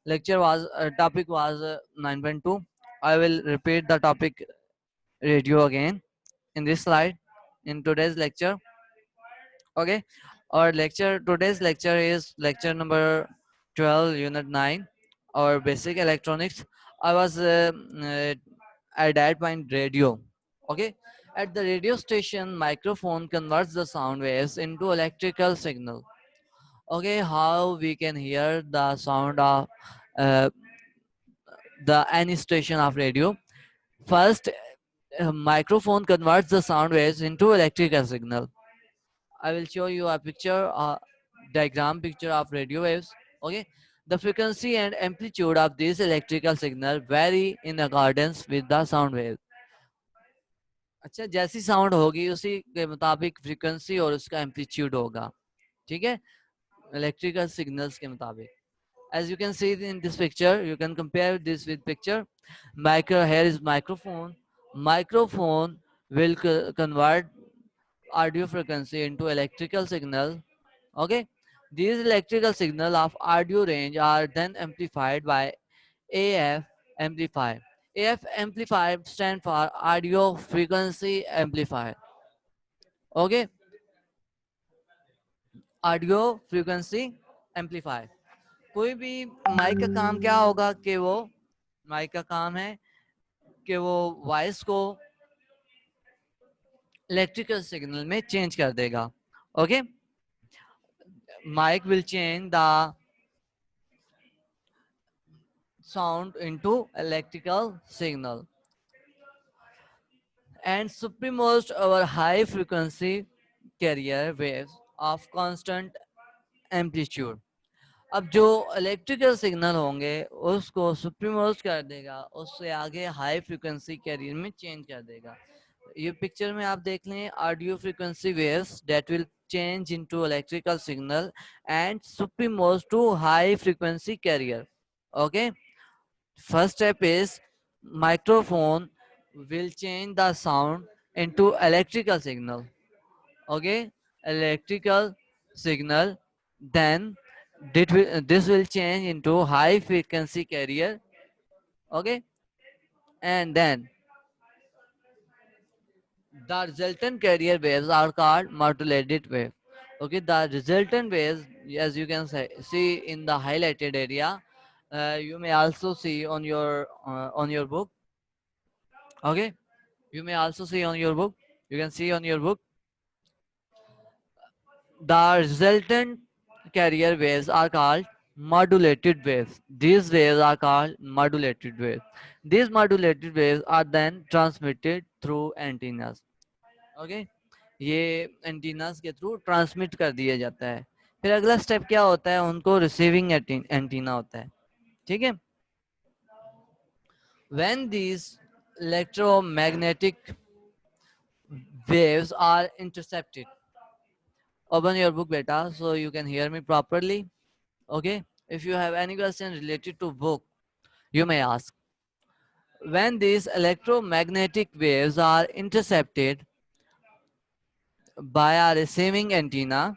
topic was 9.2. I will repeat the topic radio again in this slide in today's lecture. Okay, our lecture today's lecture is lecture number 12, unit 9, our basic electronics. I was at that point radio. Okay, at the radio station, microphone converts the sound waves into electrical signal. Okay, how we can hear the sound of uh, the any station of radio. First, microphone converts the sound waves into electrical signal. I will show you a picture, diagram picture of radio waves. Okay, the frequency and amplitude of this electrical signal vary in accordance with the sound wave. अच्छा, जैसी sound होगी उसी के मुताबिक frequency और उसका amplitude होगा. ठीक है, इलेक्ट्रिकल सिग्नल्स के मुताबिक. As you can see in this picture, you can compare this with picture. Here is microphone. Microphone will convert audio frequency into electrical signal. Okay, these electrical signal of audio range are then amplified by AF amplifier. AF amplifier stand for audio frequency amplifier. Okay, audio frequency amplifier. कोई भी mic का काम क्या होगा कि वो mic का काम है कि वो वॉइस को इलेक्ट्रिकल सिग्नल में चेंज कर देगा. Okay, mic will change the sound into electrical signal and supremmost our high frequency carrier waves of constant amplitude. अब जो इलेक्ट्रिकल सिग्नल होंगे उसको सुप्रीमोस्ट कर देगा, उससे आगे हाई फ्रीक्वेंसी कैरियर में चेंज कर देगा. ये पिक्चर में आप देख लें, audio frequency waves that will change into electrical signal and supremose to high frequency carrier. Okay, first step is microphone will change the sound into electrical signal. Okay, electrical signal, then this will change into high frequency carrier. Okay, and then the resultant carrier waves are called modulated wave. Okay, the resultant waves, as you can see in the highlighted area, you may also see on your book. Okay, you may also see on your book. You can see on your book. The resultant carrier waves are called modulated waves. These waves are called modulated waves. These modulated waves are then transmitted through antennas. Okay, ये antennas के through transmit कर दिया जाता है. फिर अगला step क्या होता है, उनको रिसीविंग एंटीना होता है. ठीक है, when these electromagnetic waves are intercepted. Open your book beta so you can hear me properly. Okay, if you have any question related to book, you may ask. When these electromagnetic waves are intercepted by a receiving antenna,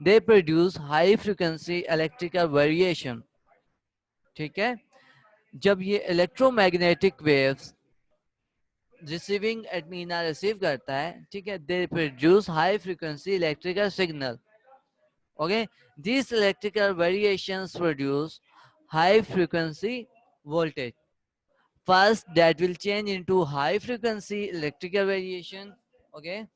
they produce high frequency electrical variation. ठीक है, जब ये electromagnetic waves receiving antenna receive करता है, ठीक है, they produce high frequency electrical signal. Okay, these electrical variations produce high frequency voltage. First, that will change into high frequency electrical variation. Okay,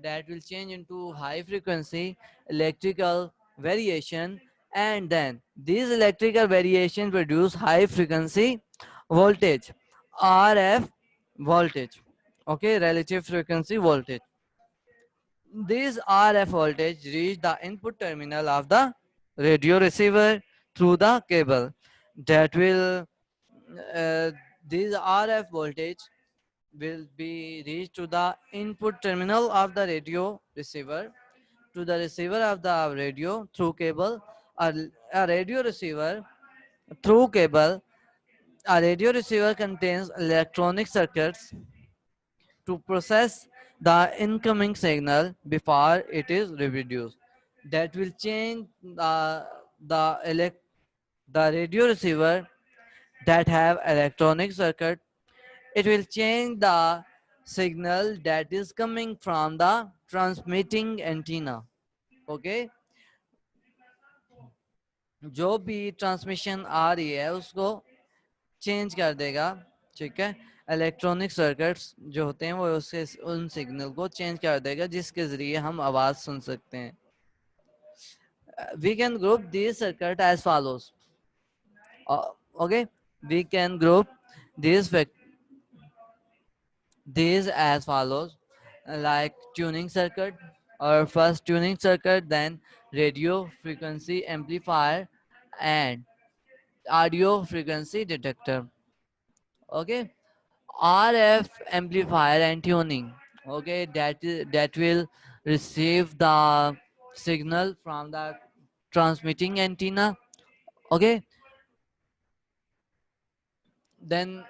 that will change into high frequency electrical variation, and then these electrical variation produce high frequency voltage, RF voltage. Okay, relative frequency voltage. These RF voltage reach the input terminal of the radio receiver through the cable. That will these RF voltage will be reached to the input terminal of the radio receiver to the receiver of the radio through cable. A radio receiver through cable. A radio receiver contains electronic circuits to process the incoming signal before it is reproduced. That will change the The radio receiver that have electronic circuit, it will change the signal that is coming from the transmitting antenna. Okay, जो भी transmission आ रही है उसको change कर देगा. ठीक है, electronic circuits जो होते हैं वो उसके उन सिग्नल को चेंज कर देगा जिसके जरिए हम आवाज सुन सकते हैं. We can group these circuit as follows. Okay, we can group these these as follows, like tuning circuit or first tuning circuit, then radio frequency amplifier and audio frequency detector. Okay, RF amplifier and tuning. Okay, that will receive the signal from the transmitting antenna. Okay, then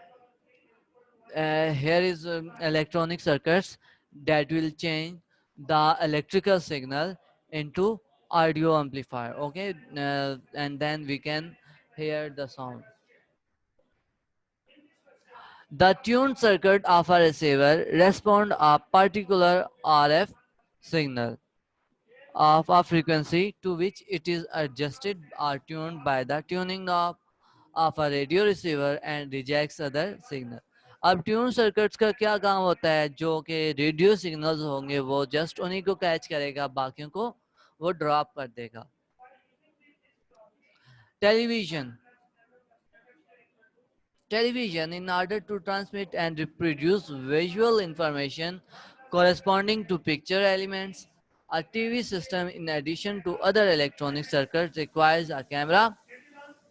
here is electronic circuits that will change the electrical signal into audio amplifier. Okay, and then we can hear the sound. The tuned circuit of a receiver respond a particular RF signal of a frequency to which it is adjusted or tuned by the tuning knob of a radio receiver and rejects other signal. अब tune circuits का क्या काम होता है, जो कि radio signals होंगे वो जस्ट उन्हीं को कैच करेगा, बाकियों को वो ड्रॉप कर देगा. Television. Television, in order to transmit and reproduce visual information corresponding to picture elements, a TV system, in addition to other electronic circuits, requires a camera.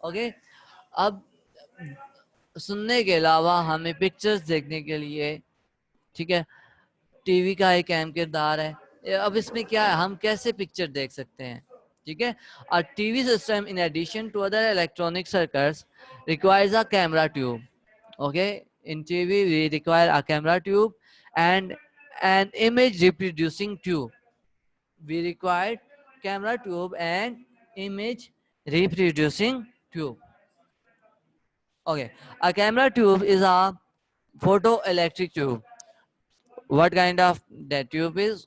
Okay, अब सुनने के अलावा हमें पिक्चर्स देखने के लिए, ठीक है, टीवी का एक अहम किरदार है. अब इसमें क्या है, हम कैसे पिक्चर देख सकते हैं. ठीक है, a TV system in addition to other electronic circuits requires a camera tube. Okay, in TV we require a camera tube and an image reproducing tube. We require camera tube and image reproducing tube. Okay, a camera tube is a photoelectric tube. What kind of that tube is?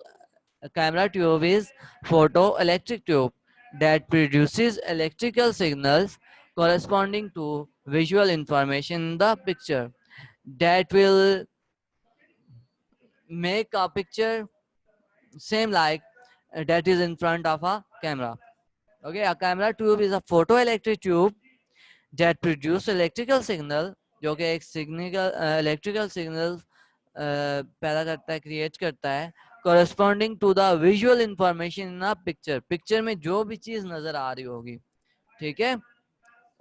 A camera tube is photoelectric tube that produces electrical signals corresponding to visual information in the picture, that will make a picture same like that is in front of a camera. Okay, a camera tube is a photoelectric tube that produce electrical signal, जो कि एक signal electrical signal पैदा करता है, create करता है, corresponding to the visual information in a picture. Picture में जो भी चीज नजर आ रही होगी, ठीक है,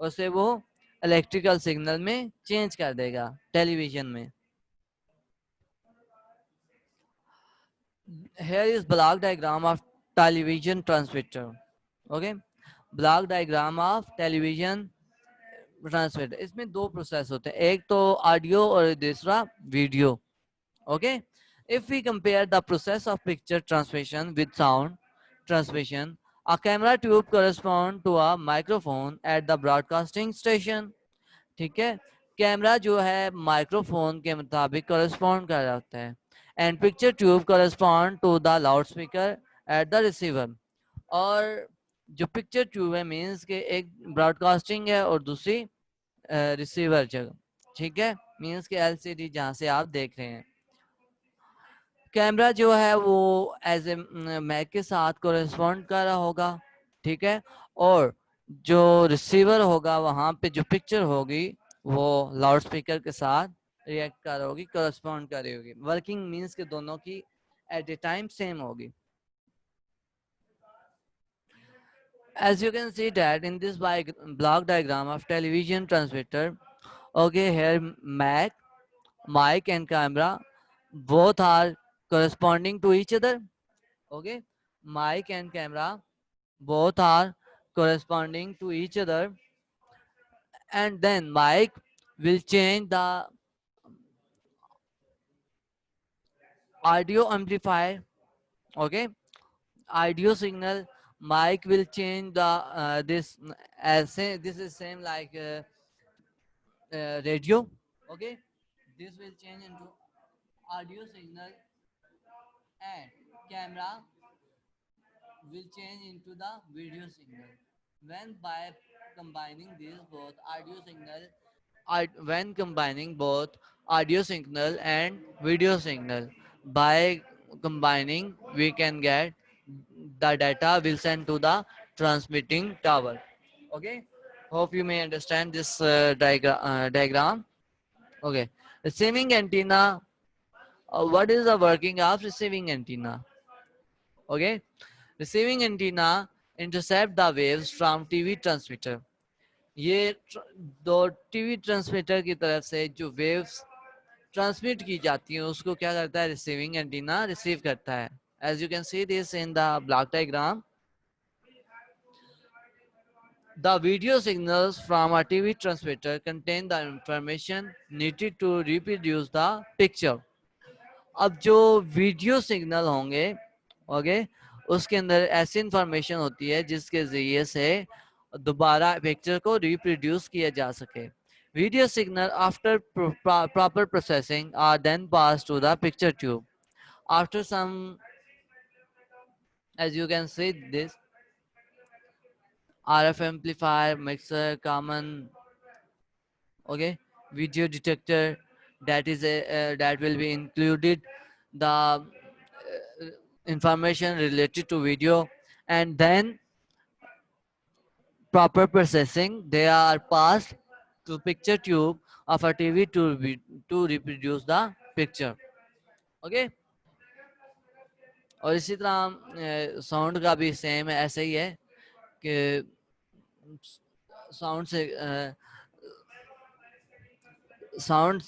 उसे वो इलेक्ट्रिकल सिग्नल में चेंज कर देगा टेलीविजन में. Here is block diagram of television transmitter. Okay, block diagram of television transmitter. इसमें दो प्रोसेस होते हैं, एक तो ऑडियो और दूसरा video. Okay, if we compare the process of picture transmission with sound transmission, a camera tube corresponds to a microphone at the broadcasting station. ठीक है, कैमरा जो है माइक्रोफोन के मुताबिक correspond कर रहा होता है, and picture tube correspond to the loudspeaker at the receiver. और जो पिक्चर ट्यूब है मीन्स के एक ब्रॉडकास्टिंग है और दूसरी रिसीवर जगह. ठीक है, मीन्स के एलसीडी जहाँ से आप देख रहे हैं. कैमरा जो है वो एज ए मैक के साथ कोरेस्पॉन्ड कर रहा होगा. ठीक है, और जो रिसीवर होगा वहाँ पे जो पिक्चर होगी वो लाउड स्पीकर के साथ रिएक्ट कर रही होगी, कोरेस्पॉन्ड कर रही होगी. वर्किंग मीन्स के दोनों की एट ए टाइम सेम होगी. As you can see that in this block diagram of television transmitter, okay, here Mac, mic and camera both are corresponding to each other. Okay, mic and camera both are corresponding to each other, and then mic will change the audio amplifier. Okay, audio signal mic will change the this this is same like radio. Okay, this will change into audio signal, and camera will change into the video signal. When by combining these both audio signal, when combining both audio signal and video signal, by combining we can get the data will send to the transmitting tower. Okay, hope you may understand this diagram. Okay, receiving antenna. What is the working of receiving antenna? Okay, receiving antenna intercept the waves from TV transmitter. ये दो TV transmitter की तरफ से जो waves transmit की जाती हैं उसको क्या करता है, रिसीविंग एंटीना रिसीव करता है. As you can see this in the block diagram, the video signals from a TV transmitter contain the information needed to reproduce the picture. अब जो वीडियो सिग्नल होंगे, ओके, उसके अंदर ऐसी इंफॉर्मेशन होती है जिसके जरिए से दोबारा पिक्चर को रिप्रोड्यूस किया जा सके. Video signal after proper processing are then passed to the picture tube. After some, as you can see this, RF amplifier, mixer, common, okay, video detector, that is a that will be included the information related to video, and then proper processing they are passed to picture tube of a TV to reproduce the picture. Okay, और इसी तरह sound का भी same ऐसे ही है कि sound से sound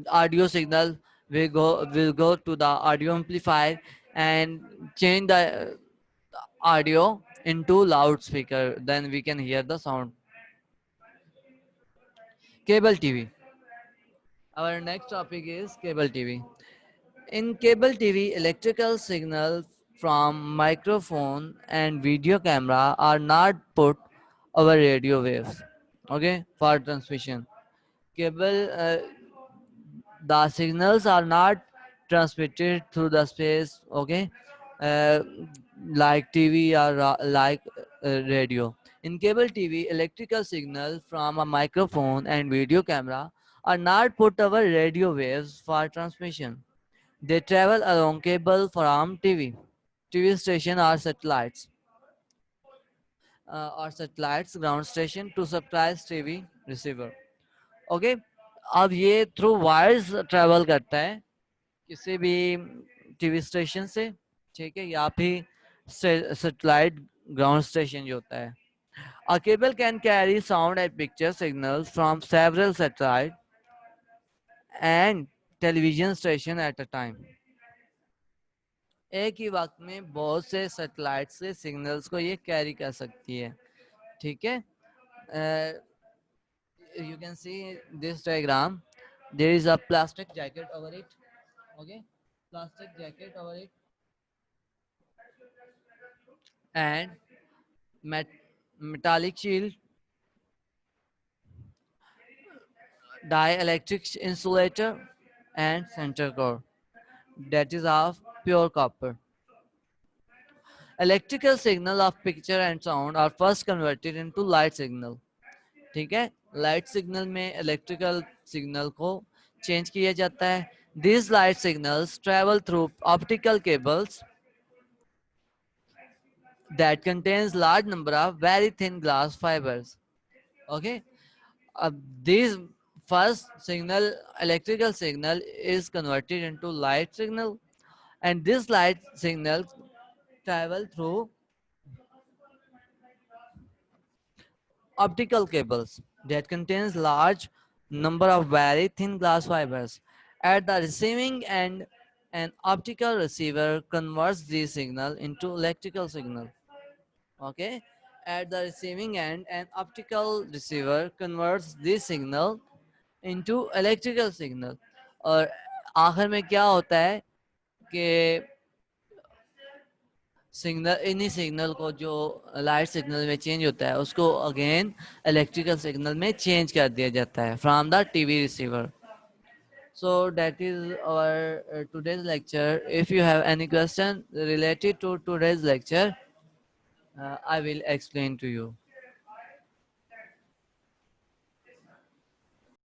audio signal will go to the audio amplifier and change the audio into loudspeaker, then we can hear the sound. Cable TV. Our next topic is cable TV. In cable TV, electrical signals from microphone and video camera are not put over radio waves, okay, for transmission. Cable the signals are not transmitted through the space, okay, uh, like TV or like radio. In cable TV, electrical signals from a microphone and video camera are not put over radio waves for transmission. They travel along cable from TV station or satellites ground station to surprise TV receiver. Okay, अब ये through wires travel करता है किसी भी TV station से, ठीक है, या फिर सैटेलाइट ग्राउंड स्टेशन जो होता है. A cable can carry sound and picture signals from several satellite and television station at a time. एक ही वक्त में बहुत से सैटेलाइट से सिग्नल्स को ये कैरी कर सकती है, ठीक है. You can see this diagram. There is a plastic jacket over it, okay, plastic jacket over it, and metallic shield, dielectric insulator, and center core that is of pure copper. Electrical signal of picture and sound are first converted into light signal. ठीक है, light signal में electrical signal को change किया जाता है. These light signals travel through optical cables that contains large number of very thin glass fibers. Okay, these first signal, electrical signal, is converted into light signal, and this light signal travel through optical cables that contains large number of very thin glass fibers. At the receiving end, an optical receiver converts the signal into electrical signal. Okay, at the receiving end, an optical receiver converts this signal into electrical signal. और आखिर में क्या होता है कि signal, इन्हीं signal को जो लाइट सिग्नल में चेंज होता है उसको अगेन इलेक्ट्रिकल सिग्नल में चेंज कर दिया जाता है from the TV receiver. So that is our today's lecture. If you have any question related to today's lecture, I will explain to you.